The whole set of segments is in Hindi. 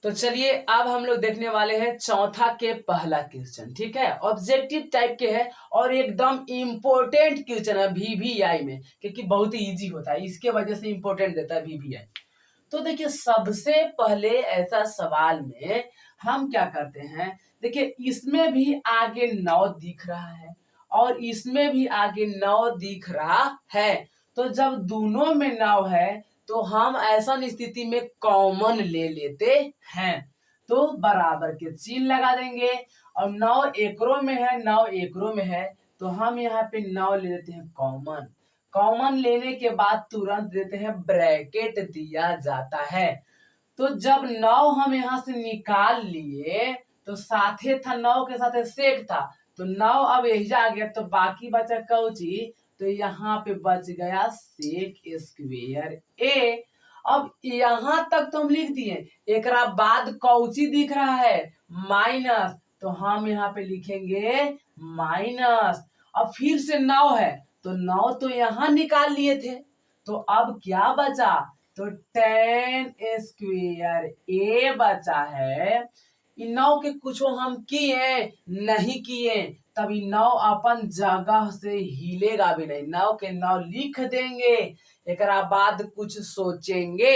तो चलिए अब हम लोग देखने वाले हैं चौथा के पहला क्वेश्चन। ठीक है, ऑब्जेक्टिव टाइप के है और एकदम इम्पोर्टेंट क्वेश्चन है वीवीआई में, क्योंकि बहुत ही इजी होता है, इसके वजह से इम्पोर्टेंट देता है वीवीआई। तो देखिए सबसे पहले ऐसा सवाल में हम क्या करते हैं, देखिए इसमें भी आगे 9 दिख रहा है और इसमें भी आगे 9 दिख रहा है। तो जब दोनों में 9 है तो हम ऐसा स्थिति में कॉमन ले लेते हैं, तो बराबर के चिन्ह लगा देंगे। और 9 एकड़ों में है, 9 एकड़ों में है, तो हम यहाँ पे 9 ले लेते हैं कॉमन। कॉमन लेने के बाद तुरंत देते हैं ब्रैकेट दिया जाता है। तो जब 9 हम यहाँ से निकाल लिए तो साथे था 9 के साथ सेक था, तो 9 अब यही आ गया, तो बाकी बचा कौची, तो यहाँ पे बच गया सेक स्क्वेयर ए। अब यहाँ तक तो हम लिख दिए, एक बाद कौची दिख रहा है, माइनस, तो हम यहाँ पे लिखेंगे माइनस। अब फिर से 9 है, तो 9 तो यहाँ निकाल लिए थे, तो अब क्या बचा, तो 10 स्क्वेयर ए बचा है। इन 9 के कुछ हम किए नहीं किए, तभी 9 अपन जगह से हिलेगा भी नहीं, 9 के 9 लिख देंगे, एक बाद कुछ सोचेंगे।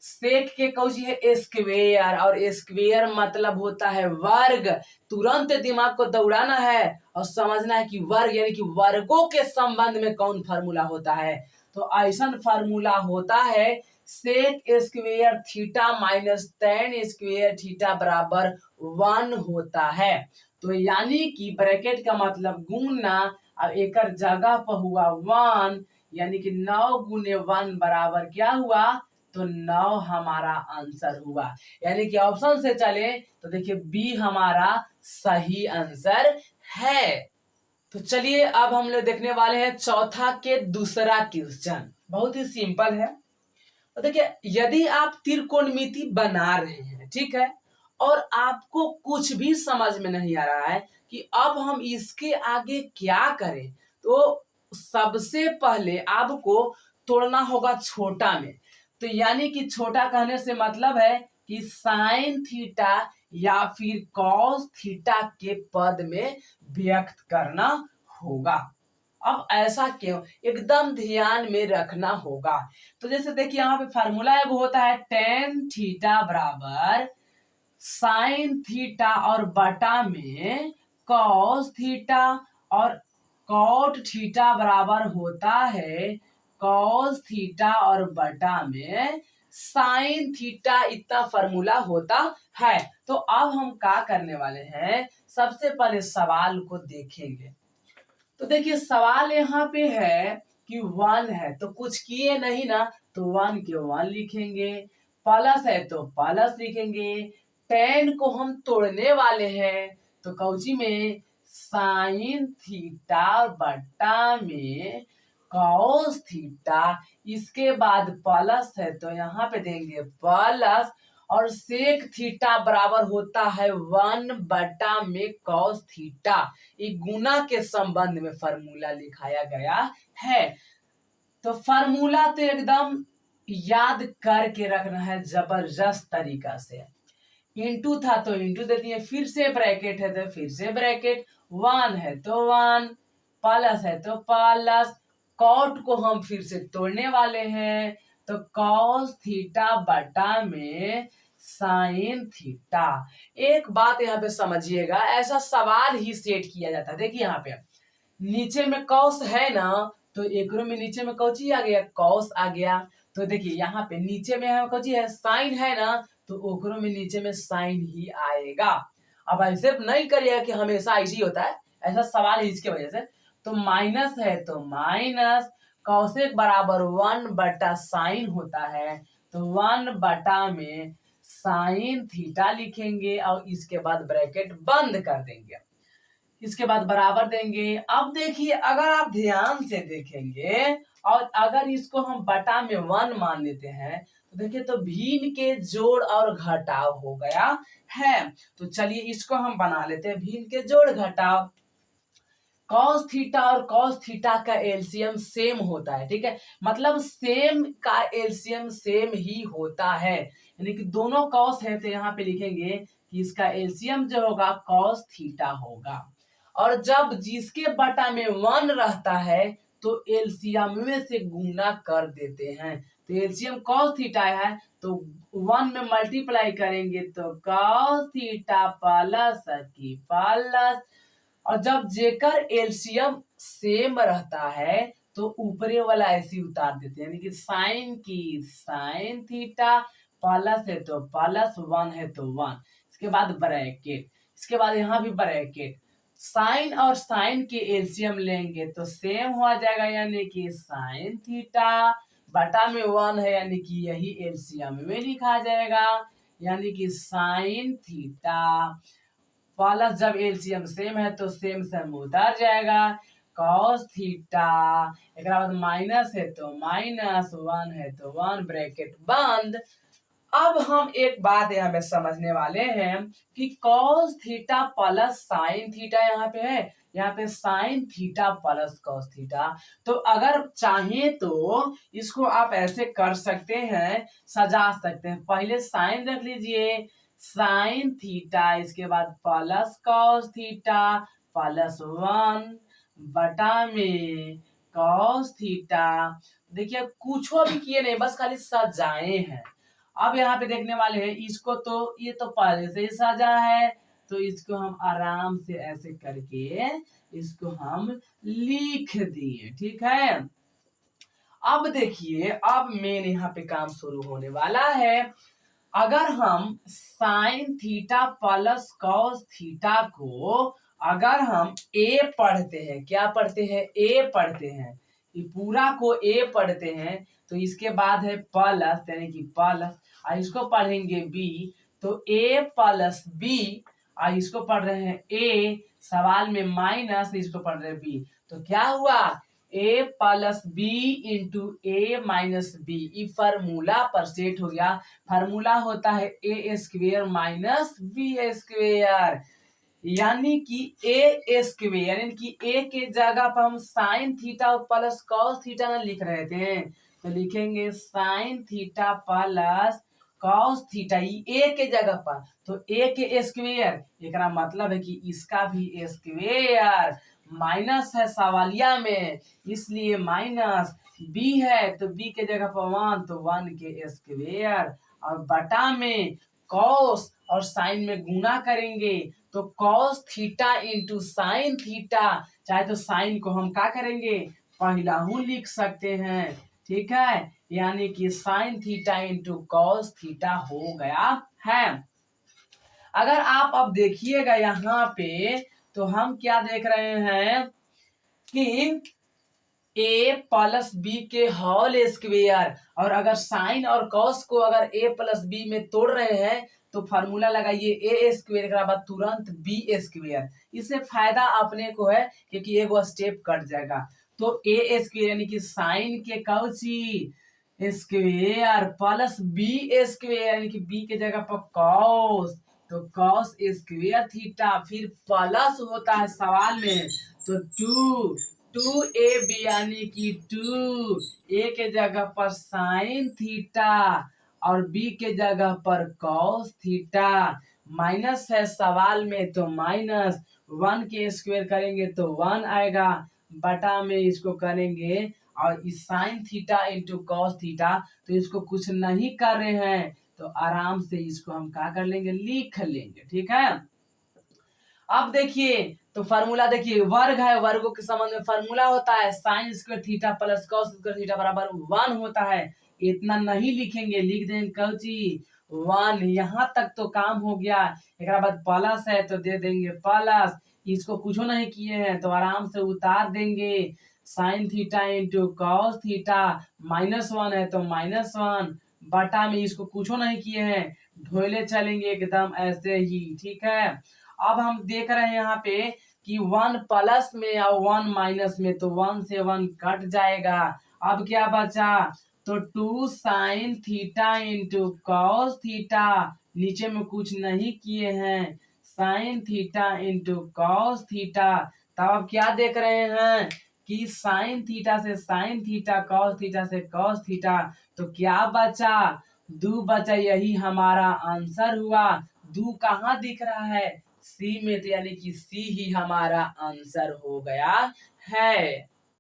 सेक के कौची है स्क्वेयर, और स्क्वेयर मतलब होता है वर्ग। तुरंत दिमाग को दौड़ाना है और समझना है कि वर्ग यानी कि वर्गों के संबंध में कौन फार्मूला होता है। तो ऐसा फार्मूला होता है sec square theta minus tan square theta बराबर 1 होता है। तो यानी कि ब्रैकेट का मतलब गुणना, अब एक जगह पर हुआ 1, यानी कि 9 गुने 1 बराबर क्या हुआ, तो 9 हमारा आंसर हुआ। यानी कि ऑप्शन से चले तो देखिए बी हमारा सही आंसर है। तो चलिए अब हम लोग देखने वाले हैं चौथा के दूसरा क्वेश्चन, बहुत ही सिंपल है। तो देखिए यदि आप त्रिकोणमिति बना रहे हैं, ठीक है, और आपको कुछ भी समझ में नहीं आ रहा है कि अब हम इसके आगे क्या करें, तो सबसे पहले आपको तोड़ना होगा छोटा में। तो यानी कि छोटा कहने से मतलब है कि साइन थीटा या फिर कॉस थीटा के पद में व्यक्त करना होगा। अब ऐसा क्यों, एकदम ध्यान में रखना होगा। तो जैसे देखिए यहाँ पे फार्मूला एक होता है टेन थीटा बराबर साइन थीटा और बटा में कॉस थीटा, और कॉट थीटा बराबर होता है कॉस थीटा और बटा में साइन थीटा, इतना फार्मूला होता है। तो अब हम क्या करने वाले हैं, सबसे पहले सवाल को देखेंगे। तो देखिए सवाल यहाँ पे है कि 1 है, तो कुछ किए नहीं ना, तो 1 के 1 लिखेंगे, प्लस है तो प्लस लिखेंगे, 10 को हम तोड़ने वाले हैं, तो कौची में साइन थीटा बट्टा में कॉस थीटा, इसके बाद प्लस है तो यहाँ पे देंगे प्लस, और सेक थीटा बराबर होता है 1 बटा में कॉस थीटा। ये गुना के संबंध में फार्मूला लिखाया गया है। तो फार्मूला तो एकदम याद करके रखना है जबरदस्त तरीका से। इंटू था तो इंटू दे दिए, फिर से ब्रैकेट है तो फिर से ब्रैकेट, 1 है तो 1, प्लस है तो प्लस, कॉट को हम फिर से तोड़ने वाले हैं, तो कॉस थीटा बटा में साइन थीटा। एक बात यहाँ पे समझिएगा, ऐसा सवाल ही सेट किया जाता है। देखिए यहाँ पे नीचे में कॉस है ना, तो एकरो में नीचे में कौची आ गया, कॉस आ गया। तो देखिए यहाँ पे नीचे में है कौची है, साइन है ना, तो ओकरो में नीचे में साइन ही आएगा। अब ऐसे नहीं करिएगा कि हमेशा ऐसे ही होता है, ऐसा सवाल है इसके वजह से। तो माइनस है तो माइनस, कौशिक बराबर 1 बटा साइन होता है, तो 1 बटा में साइन थीटा लिखेंगे और इसके बाद ब्रैकेट बंद कर देंगे, इसके बाद बराबर देंगे। अब देखिए अगर आप ध्यान से देखेंगे और अगर इसको हम बटा में 1 मान लेते हैं, तो देखिए तो भिन्न के जोड़ और घटाव हो गया है। तो चलिए इसको हम बना लेते हैं, भिन्न के जोड़ घटाव। कॉस थीटा और कॉस थीटा का एलसीएम सेम होता है, ठीक है, मतलब सेम का एलसीएम सेम ही होता है। यानी कि दोनों कॉस है तो यहाँ पे लिखेंगे कि इसका एलसीएम जो होगा कॉस थीटा होगा। और जब जिसके बटा में 1 रहता है तो एलसीएम में से गुना कर देते हैं। तो एलसीएम कॉस थीटा है तो 1 में मल्टीप्लाई करेंगे तो कॉस थीटा प्लस की प्लस, और जब जेकर एलसीएम सेम रहता है तो ऊपरे वाला ऐसे उतार देते हैं, यानी कि साइन की साइन थीटा प्लस है तो प्लस 1 है तो 1, इसके बाद ब्रैकेट, इसके बाद यहाँ भी ब्रैकेट, साइन और साइन के एलसीएम लेंगे तो सेम हो जाएगा, यानी कि साइन थीटा बटा में 1 है, यानी कि यही एलसीएम में लिखा जाएगा, यानी कि साइन थीटा प्लस, जब एलसीएम सेम है तो सेम सेम उतर जाएगा, कॉस थीटा, एक बाद माइनस है तो माइनस, 1 है तो 1, ब्रैकेट बंद। अब हम एक बात यहाँ पे समझने वाले हैं कि cos theta plus sine theta यहाँ पे है, यहाँ पे sign theta plus cos theta. तो अगर चाहे तो इसको आप ऐसे कर सकते हैं, सजा सकते हैं, पहले साइन रख लीजिए, साइन थीटा, इसके बाद प्लस कॉस थीटा प्लस 1 बटा में कॉस थीटा। देखिए कुछ भी किए नहीं, बस खाली सजाए हैं। अब यहाँ पे देखने वाले हैं इसको, तो ये तो पहले से ही सजा है तो इसको हम आराम से ऐसे करके इसको हम लिख दिए, ठीक है। अब देखिए अब मेन यहाँ पे काम शुरू होने वाला है। अगर हम sine theta plus cos theta को अगर हम ए पढ़ते हैं, क्या पढ़ते हैं, ए पढ़ते हैं, ये पूरा को ए पढ़ते हैं तो इसके बाद है प्लस, यानी कि प्लस, और इसको पढ़ेंगे बी तो ए प्लस बी, और इसको पढ़ रहे हैं ए, सवाल में माइनस, इसको पढ़ रहे हैं बी, तो क्या हुआ, ए प्लस बी इंटू ए माइनस बी, ये फार्मूला पर सेट हो गया। फार्मूला होता है ए स्क्वेयर माइनस बी स्क्वेयर, यानी कि ए स्क्वेयर, यानी कि ए के जगह पर हम sine theta plus cos theta ना लिख रहे थे तो लिखेंगे sine theta plus cos theta, A के जगह पर, तो ए के स्क्वेयर, एक मतलब है कि इसका भी स्क्वेयर, माइनस है सवालिया में इसलिए माइनस, बी है तो बी के जगह पर 1 तो 1 के स्क्वेयर, और बटा में कॉस और साइन में गुना करेंगे तो cos theta into sine theta, चाहे तो साइन को हम क्या करेंगे पहला हूं लिख सकते हैं, ठीक है, यानी कि sine theta into cos theta हो गया है। अगर आप अब देखिएगा यहाँ पे तो हम क्या देख रहे हैं कि ए प्लस बी के होल स्क्वेयर, और अगर साइन और कॉस को अगर ए प्लस बी में तोड़ रहे हैं तो फार्मूला लगाइए ए स्क्वेयर के बाद तुरंत बी स्क्वेयर, इससे फायदा अपने को है क्योंकि एक स्टेप कट जाएगा, तो ए स्क्वेयर यानी कि साइन के कौची स्क्वेयर प्लस बी स्क्वेयर, यानी कि बी के जगह पर कॉस, तो कॉस स्क्वेयर थीटा, फिर प्लस होता है सवाल में तो 2 ए बी, यानी कि 2 ए के जगह पर साइन थीटा और बी के जगह पर कॉस थीटा, माइनस है सवाल में तो माइनस, 1 के स्क्वायर करेंगे तो 1 आएगा, बटा में इसको करेंगे और इस sine theta into cos theta, तो इसको कुछ नहीं कर रहे हैं तो आराम से इसको हम क्या कर लेंगे लिख लेंगे, ठीक है। अब देखिए तो फार्मूला देखिए, वर्ग है, वर्गों के संबंध में फार्मूला होता है sine square theta plus cos square theta बराबर 1 होता है, इतना नहीं लिखेंगे, लिख देंगे कौची 1, यहाँ तक तो काम हो गया, एक बाद प्लस है तो दे देंगे प्लस, इसको कुछ नहीं किए हैं तो आराम से उतार देंगे, sine theta into cos theta, -1 है तो -1, बटा में इसको कुछ नहीं किए हैं, ढोले चलेंगे एकदम ऐसे ही, ठीक है। अब हम देख रहे हैं यहाँ पे कि 1 प्लस में और 1 माइनस में, तो 1 से 1 कट जाएगा, अब क्या बचा, तो 2 sine theta into cos theta, नीचे में कुछ नहीं किए हैं, sine theta into cos theta, तब अब क्या देख रहे हैं कि साइन थीटा से साइन थीटा, कॉस थीटा से कॉस थीटा, तो क्या बचा, दू बचा यही हमारा आंसर हुआ। दू कहाँ दिख रहा है? सी में, तो यानी कि सी ही हमारा आंसर हो गया है।